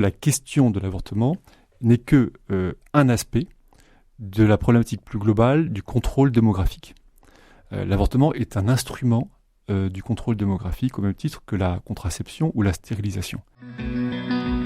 La question de l'avortement n'est que un aspect de la problématique plus globale du contrôle démographique. L'avortement est un instrument du contrôle démographique au même titre que la contraception ou la stérilisation.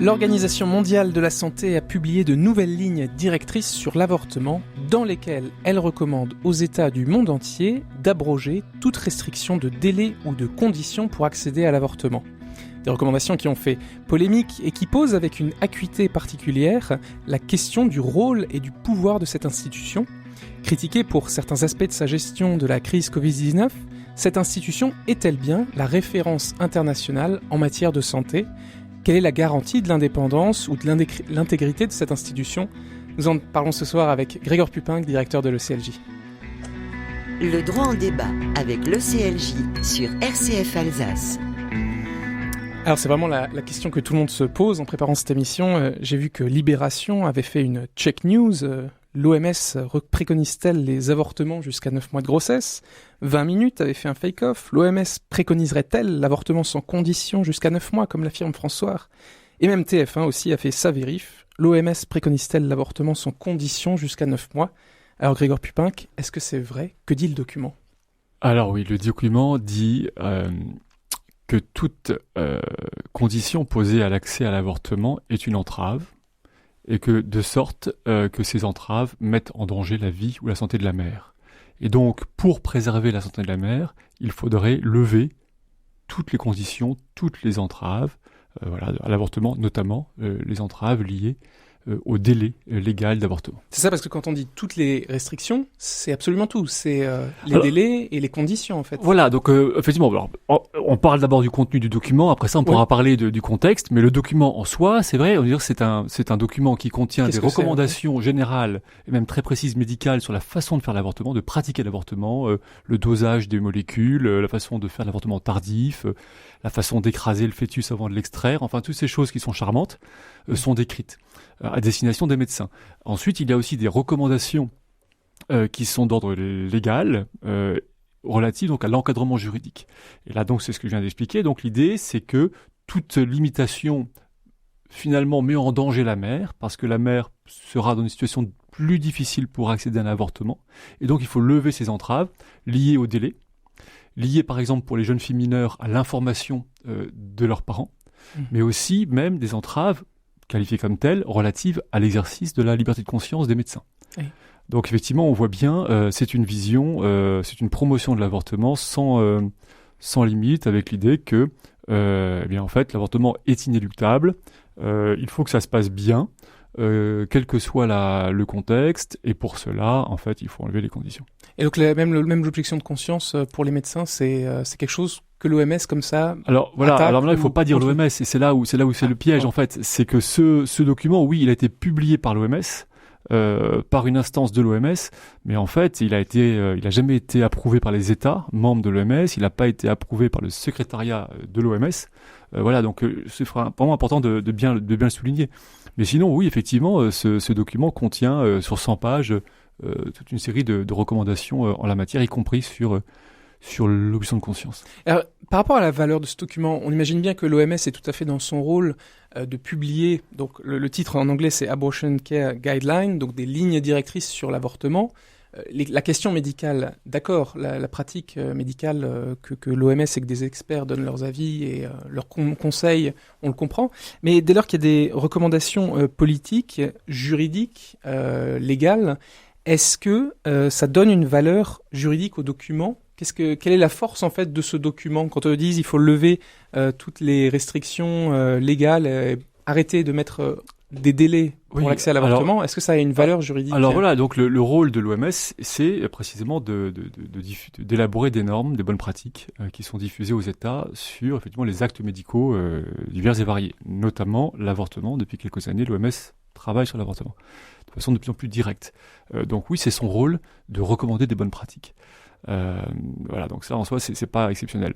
L'Organisation mondiale de la santé a publié de nouvelles lignes directrices sur l'avortement dans lesquelles elle recommande aux États du monde entier d'abroger toute restriction de délai ou de conditions pour accéder à l'avortement. Des recommandations qui ont fait polémique et qui posent avec une acuité particulière la question du rôle et du pouvoir de cette institution. Critiquée pour certains aspects de sa gestion de la crise Covid-19, cette institution est-elle bien la référence internationale en matière de santé ? Quelle est la garantie de l'indépendance ou de l'intégrité de cette institution ? Nous en parlons ce soir avec Grégoire Pupinck, directeur de l'ECLJ. Le droit en débat avec l'ECLJ sur RCF Alsace. Alors c'est vraiment la question que tout le monde se pose en préparant cette émission. J'ai vu que Libération avait fait une check news. L'OMS préconise-t-elle les avortements jusqu'à 9 mois de grossesse ? 20 minutes avait fait un fake-off. L'OMS préconiserait-elle l'avortement sans condition jusqu'à 9 mois, comme l'affirme François ? Et même TF1 aussi a fait sa vérif. L'OMS préconise-t-elle l'avortement sans condition jusqu'à 9 mois ? Alors Grégoire Pupinck, est-ce que c'est vrai ? Que dit le document ? Alors oui, le document dit que toute condition posée à l'accès à l'avortement est une entrave, et que de sorte que ces entraves mettent en danger la vie ou la santé de la mère. Et donc, pour préserver la santé de la mère, il faudrait lever toutes les conditions, toutes les entraves, à l'avortement, notamment les entraves liées au délai légal d'avortement. C'est ça, parce que quand on dit toutes les restrictions, c'est absolument tout. C'est les délais et les conditions, en fait. Voilà, donc effectivement, alors, on parle d'abord du contenu du document, après ça on pourra parler du contexte, mais le document en soi, c'est vrai, on va dire c'est un document qui contient des recommandations générales et même très précises médicales sur la façon de faire l'avortement, de pratiquer l'avortement, le dosage des molécules, la façon de faire l'avortement tardif, la façon d'écraser le fœtus avant de l'extraire, enfin toutes ces choses qui sont charmantes sont décrites à destination des médecins. Ensuite, il y a aussi des recommandations qui sont d'ordre légal, relatives donc à l'encadrement juridique. Et là, donc, c'est ce que je viens d'expliquer. Donc, l'idée, c'est que toute limitation, finalement, met en danger la mère, parce que la mère sera dans une situation plus difficile pour accéder à un avortement. Et donc, il faut lever ces entraves liées au délai, liées, par exemple, pour les jeunes filles mineures, à l'information de leurs parents, mais aussi même des entraves qualifiées comme telles, relatives à l'exercice de la liberté de conscience des médecins. Oui. Donc effectivement, on voit bien, c'est une vision, c'est une promotion de l'avortement sans limite, avec l'idée que, en fait, l'avortement est inéluctable, il faut que ça se passe bien, quel que soit le contexte, et pour cela, en fait, il faut enlever les conditions. Et donc même l'objection de conscience pour les médecins, c'est quelque chose que l'OMS comme ça. Alors voilà, alors là il faut pas dire l'OMS, et c'est là où c'est le piège en fait, c'est que ce document, oui, il a été publié par l'OMS, par une instance de l'OMS, mais en fait, il a jamais été approuvé par les États membres de l'OMS, il n'a pas été approuvé par le secrétariat de l'OMS. Voilà, donc c'est vraiment important de bien le souligner. Mais sinon, oui, effectivement, ce document contient sur 100 pages toute une série de recommandations en la matière, y compris sur l'objection de conscience. Alors, par rapport à la valeur de ce document, on imagine bien que l'OMS est tout à fait dans son rôle de publier, donc le titre en anglais c'est Abortion Care Guidelines, donc des lignes directrices sur l'avortement. La question médicale, d'accord, la pratique médicale que l'OMS et que des experts donnent leurs avis et leurs conseils, on le comprend. Mais dès lors qu'il y a des recommandations politiques, juridiques, légales, est-ce que ça donne une valeur juridique au document ? Quelle est la force en fait de ce document quand on dit il faut lever toutes les restrictions légales, arrêter de mettre des délais pour l'accès à l'avortement? Est-ce que ça a une valeur juridique? Alors voilà, donc le rôle de l'OMS, c'est précisément d'élaborer des normes, des bonnes pratiques qui sont diffusées aux États sur effectivement les actes médicaux divers et variés, notamment l'avortement. Depuis quelques années, l'OMS travaille sur l'avortement de façon de plus en plus directe. Donc oui, c'est son rôle de recommander des bonnes pratiques. Voilà, donc ça en soi c'est pas exceptionnel.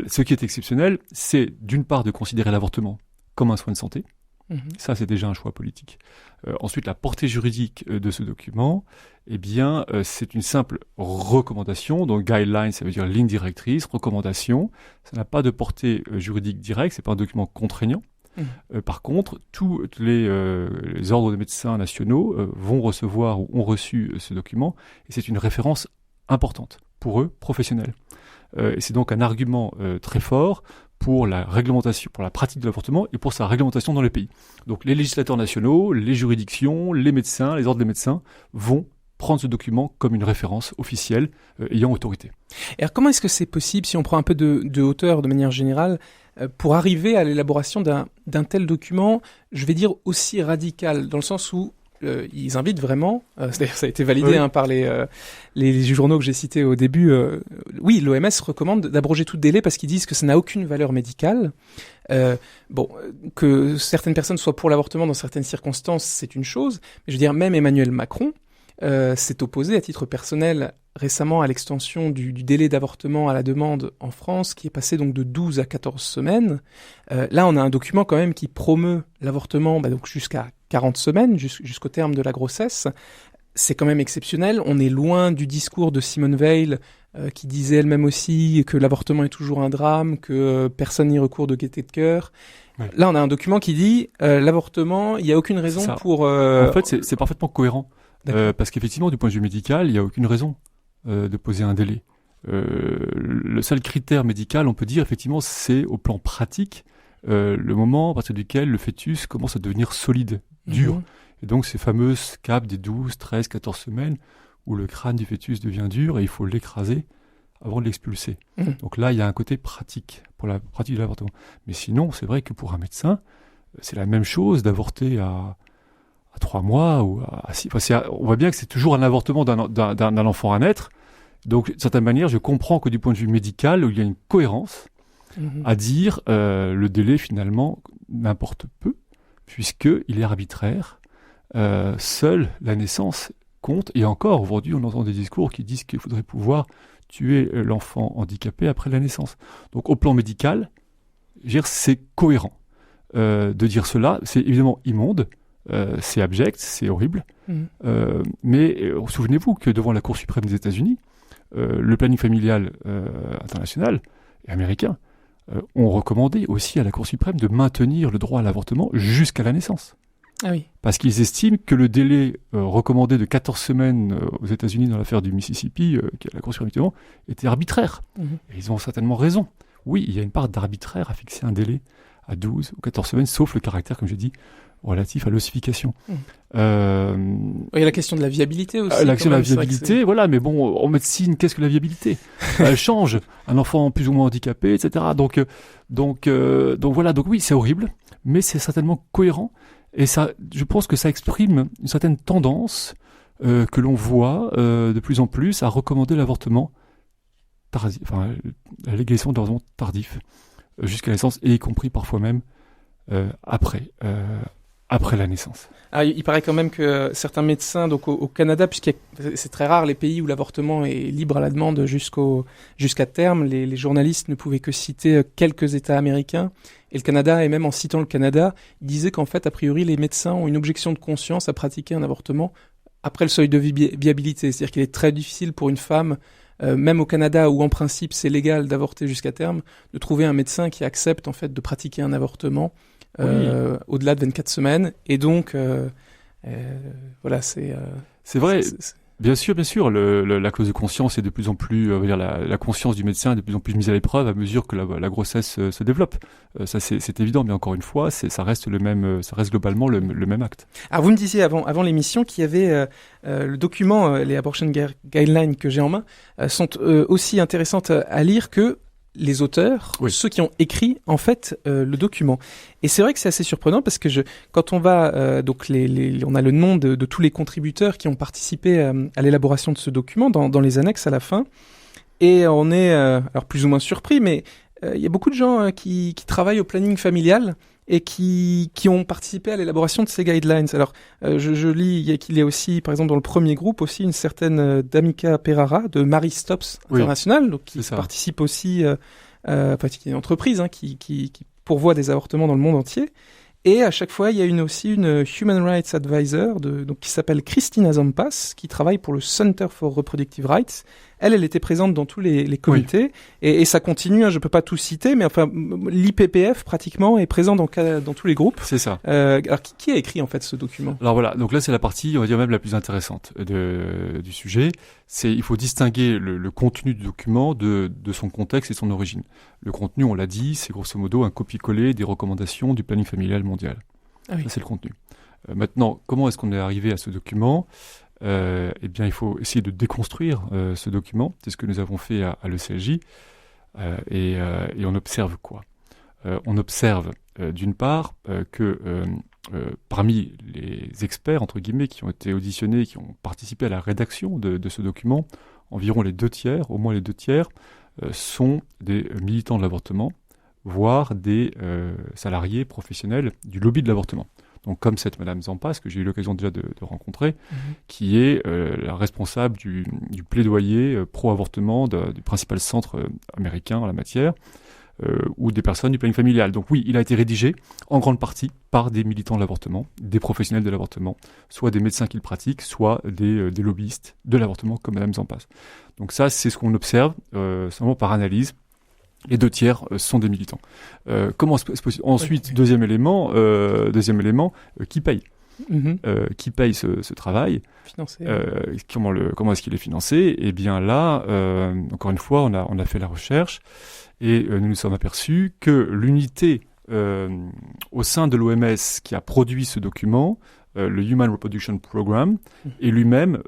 Ce qui est exceptionnel, c'est d'une part de considérer l'avortement comme un soin de santé. Ça c'est déjà un choix politique. Ensuite, la portée juridique de ce document, eh bien c'est une simple recommandation. Donc guideline, ça veut dire ligne directrice, recommandation. Ça n'a pas de portée juridique directe, c'est pas un document contraignant. Par contre, tous les ordres de médecins nationaux vont recevoir ou ont reçu ce document, et c'est une référence importante pour eux, professionnels. Et c'est donc un argument très fort pour la réglementation, pour la pratique de l'avortement et pour sa réglementation dans les pays. Donc les législateurs nationaux, les juridictions, les médecins, les ordres des médecins vont prendre ce document comme une référence officielle ayant autorité. Et alors comment est-ce que c'est possible, si on prend un peu de hauteur de manière générale, pour arriver à l'élaboration d'un tel document, je vais dire aussi radical, dans le sens où ils invitent vraiment, c'est-à-dire ça a été validé par les journaux que j'ai cités au début, oui, l'OMS recommande d'abroger tout délai parce qu'ils disent que ça n'a aucune valeur médicale. Que certaines personnes soient pour l'avortement dans certaines circonstances, c'est une chose, mais je veux dire, même Emmanuel Macron s'est opposé à titre personnel récemment à l'extension du délai d'avortement à la demande en France, qui est passé donc de 12 à 14 semaines. Là, on a un document quand même qui promeut l'avortement donc jusqu'à 40 semaines, jusqu'au terme de la grossesse. C'est quand même exceptionnel. On est loin du discours de Simone Veil, qui disait elle-même aussi que l'avortement est toujours un drame, que personne n'y recourt de gaieté de cœur. Ouais. Là, on a un document qui dit l'avortement, il n'y a aucune raison pour... En fait, c'est parfaitement cohérent. Parce qu'effectivement, du point de vue médical, il n'y a aucune raison de poser un délai. Le seul critère médical, on peut dire, effectivement, c'est au plan pratique, le moment à partir duquel le fœtus commence à devenir solide, dur. Et donc, ces fameuses caps des 12, 13, 14 semaines, où le crâne du fœtus devient dur et il faut l'écraser avant de l'expulser. Donc là, il y a un côté pratique, pour la pratique de l'avortement. Mais sinon, c'est vrai que pour un médecin, c'est la même chose d'avorter à 3 mois ou à 6. Enfin, on voit bien que c'est toujours un avortement d'un enfant à naître. Donc, d'une certaine manière, je comprends que du point de vue médical, il y a une cohérence à dire le délai, finalement, n'importe peu, puisqu'il est arbitraire. Seule la naissance compte. Et encore, aujourd'hui, on entend des discours qui disent qu'il faudrait pouvoir tuer l'enfant handicapé après la naissance. Donc, au plan médical, je veux dire, c'est cohérent. De dire cela, c'est évidemment immonde. C'est abject, c'est horrible. Mais souvenez-vous que devant la Cour suprême des États-Unis, le planning familial international et américain ont recommandé aussi à la Cour suprême de maintenir le droit à l'avortement jusqu'à la naissance. Ah oui. Parce qu'ils estiment que le délai recommandé de 14 semaines aux États-Unis dans l'affaire du Mississippi, qui est la Cour suprême était arbitraire. Et ils ont certainement raison. Oui, il y a une part d'arbitraire à fixer un délai à 12 ou 14 semaines, sauf le caractère, comme j'ai dit, relatif à l'ossification. Il y a la question de la viabilité aussi. La question de la viabilité, voilà, mais bon, en médecine, qu'est-ce que la viabilité ? Elle change. Un enfant plus ou moins handicapé, etc. Donc voilà, donc oui, c'est horrible, mais c'est certainement cohérent. Et ça, je pense que ça exprime une certaine tendance que l'on voit de plus en plus à recommander l'avortement tardif, enfin, la légalisation de l'avortement tardif jusqu'à la naissance, et y compris parfois même après la naissance. Ah, il paraît quand même que certains médecins, donc au Canada, puisque c'est très rare les pays où l'avortement est libre à la demande jusqu'à terme, les journalistes ne pouvaient que citer quelques États américains. Et le Canada, et même en citant le Canada, il disait qu'en fait, a priori, les médecins ont une objection de conscience à pratiquer un avortement après le seuil de viabilité. C'est-à-dire qu'il est très difficile pour une femme, même au Canada où en principe c'est légal d'avorter jusqu'à terme, de trouver un médecin qui accepte en fait de pratiquer un avortement au-delà de 24 semaines. Et donc, voilà, c'est vrai. Bien sûr, la clause de conscience est de plus en plus, la conscience du médecin est de plus en plus mise à l'épreuve à mesure que la grossesse se développe. Ça c'est évident, mais encore une fois, ça reste globalement le même acte. Alors vous me disiez avant l'émission qu'il y avait le document, les Abortion Guidelines que j'ai en main, sont aussi intéressantes à lire que les auteurs, ceux qui ont écrit en fait le document. Et c'est vrai que c'est assez surprenant parce que quand on va donc on a le nom de tous les contributeurs qui ont participé à l'élaboration de ce document dans les annexes à la fin, et on est alors plus ou moins surpris, mais il y a beaucoup de gens qui travaillent au planning familial et qui ont participé à l'élaboration de ces guidelines. Alors, je lis qu'il y a aussi, par exemple, dans le premier groupe aussi, une certaine Damika Perara de Marie Stops International, donc qui participe aussi, qui est une entreprise qui pourvoit des avortements dans le monde entier. Et à chaque fois, il y a aussi une Human Rights Advisor qui s'appelle Christina Zampas, qui travaille pour le Center for Reproductive Rights. Elle était présente dans tous les comités, oui. et ça continue, hein, je peux pas tout citer, mais enfin, l'IPPF pratiquement est présent dans tous les groupes. C'est ça. Alors, qui a écrit en fait ce document ? Alors voilà, donc là c'est la partie, on va dire même la plus intéressante du sujet. Il faut distinguer le contenu du document de son contexte et son origine. Le contenu, on l'a dit, c'est grosso modo un copier-coller des recommandations du planning familial mondial. Ah oui. Ça, c'est le contenu. Maintenant, comment est-ce qu'on est arrivé à ce document ? Eh bien, il faut essayer de déconstruire ce document. C'est ce que nous avons fait à l'ECLJ. Et on observe quoi ? On observe, d'une part, que parmi les experts, entre guillemets, qui ont été auditionnés, qui ont participé à la rédaction de ce document, environ au moins les deux tiers, sont des militants de l'avortement, voire des salariés professionnels du lobby de l'avortement. Donc comme cette Madame Zampas, que j'ai eu l'occasion déjà de rencontrer, qui est la responsable du plaidoyer pro-avortement du principal centre américain en la matière, ou des personnes du planning familial. Donc oui, il a été rédigé en grande partie par des militants de l'avortement, des professionnels de l'avortement, soit des médecins qui le pratiquent, soit des lobbyistes de l'avortement comme Madame Zampas. Donc ça, c'est ce qu'on observe, simplement par analyse. Les deux tiers sont des militants. Comment c'est possible ? Ensuite, deuxième élément, qui paye ? Qui paye ce travail ? Financé. Comment est-ce qu'il est financé ? Eh bien là, encore une fois, on a fait la recherche et nous nous sommes aperçus que l'unité au sein de l'OMS qui a produit ce document, le Human Reproduction Program, est lui-même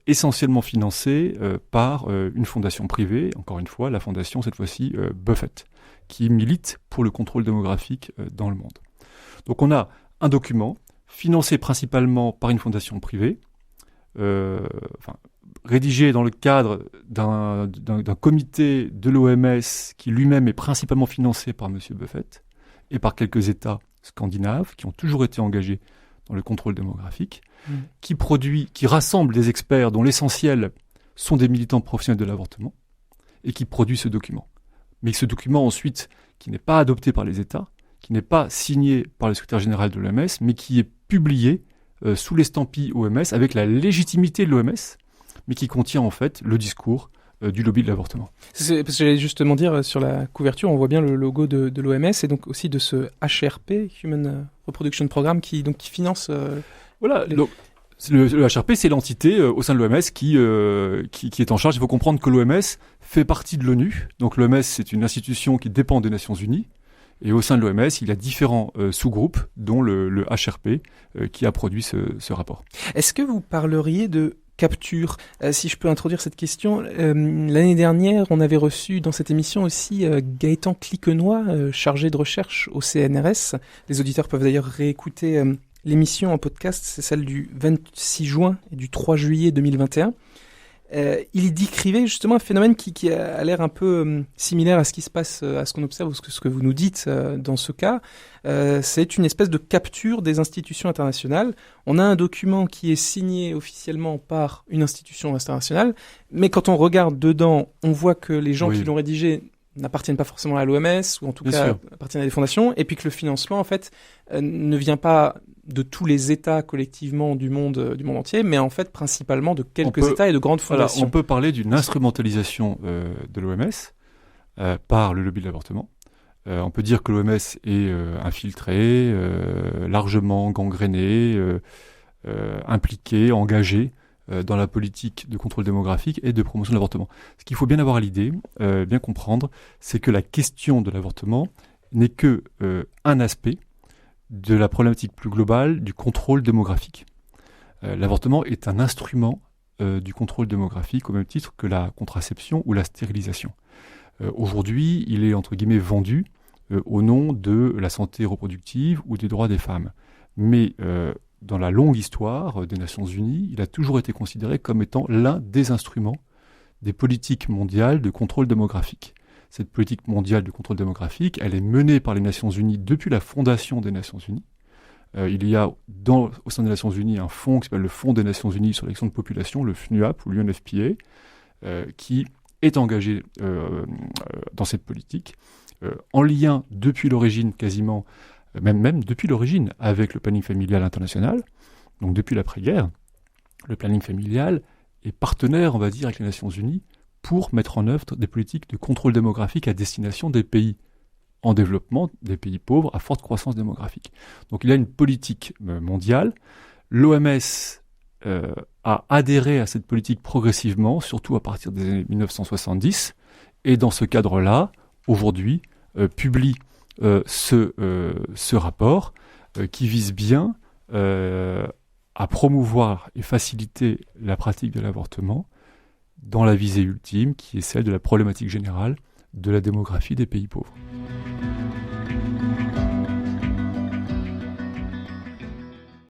essentiellement financé par une fondation privée, encore une fois, la fondation, cette fois-ci, Buffett, qui milite pour le contrôle démographique dans le monde. Donc on a un document financé principalement par une fondation privée, rédigé dans le cadre d'un comité de l'OMS qui lui-même est principalement financé par M. Buffett et par quelques États scandinaves qui ont toujours été engagés dans le contrôle démographique, qui rassemble des experts dont l'essentiel sont des militants professionnels de l'avortement et qui produit ce document. Mais ce document ensuite, qui n'est pas adopté par les États, qui n'est pas signé par le secrétaire général de l'OMS, mais qui est publié sous l'estampille OMS avec la légitimité de l'OMS, mais qui contient en fait le discours du lobby de l'avortement. Parce que j'allais justement dire, sur la couverture, on voit bien le logo de l'OMS et donc aussi de ce HRP, Human Reproduction Program, qui finance... Voilà, donc le HRP, c'est l'entité au sein de l'OMS qui est en charge. Il faut comprendre que l'OMS fait partie de l'ONU. Donc l'OMS, c'est une institution qui dépend des Nations Unies. Et au sein de l'OMS, il y a différents sous-groupes, dont le HRP, qui a produit ce rapport. Est-ce que vous parleriez de capture, si je peux introduire cette question, l'année dernière, on avait reçu dans cette émission aussi Gaëtan Cliquenoy, chargé de recherche au CNRS. Les auditeurs peuvent d'ailleurs réécouter l'émission en podcast, c'est celle du 26 juin et du 3 juillet 2021. Il y décrivait justement un phénomène qui a l'air un peu similaire à ce qui se passe, à ce qu'on observe, ou ce que vous nous dites dans ce cas. C'est une espèce de capture des institutions internationales. On a un document qui est signé officiellement par une institution internationale, mais quand on regarde dedans, on voit que les gens qui l'ont rédigé n'appartiennent pas forcément à l'OMS, ou en tout cas appartiennent à des fondations, et puis que le financement, en fait, ne vient pas de tous les États collectivement du monde entier, mais en fait principalement de quelques États et de grandes fondations. On peut parler d'une instrumentalisation de l'OMS par le lobby de l'avortement. On peut dire que l'OMS est infiltrée, largement gangrénée, impliquée, engagée dans la politique de contrôle démographique et de promotion de l'avortement. Ce qu'il faut bien avoir à l'idée, bien comprendre, c'est que la question de l'avortement n'est que un aspect de la problématique plus globale du contrôle démographique. L'avortement est un instrument du contrôle démographique au même titre que la contraception ou la stérilisation. Aujourd'hui, il est entre guillemets vendu au nom de la santé reproductive ou des droits des femmes. Mais dans la longue histoire des Nations Unies, il a toujours été considéré comme étant l'un des instruments des politiques mondiales de contrôle démographique. Cette politique mondiale de contrôle démographique, elle est menée par les Nations Unies depuis la fondation des Nations Unies. Il y a au sein des Nations Unies un fonds qui s'appelle le Fonds des Nations Unies sur l'élection de population, le FNUAP ou l'UNFPA, qui est engagé dans cette politique, en lien depuis l'origine quasiment même depuis l'origine, avec le planning familial international, donc depuis l'après-guerre, le planning familial est partenaire, on va dire, avec les Nations Unies pour mettre en œuvre des politiques de contrôle démographique à destination des pays en développement, des pays pauvres à forte croissance démographique. Donc il y a une politique mondiale. L'OMS a adhéré à cette politique progressivement, surtout à partir des années 1970, et dans ce cadre-là, aujourd'hui, publie ce rapport qui vise bien à promouvoir et faciliter la pratique de l'avortement dans la visée ultime, qui est celle de la problématique générale de la démographie des pays pauvres.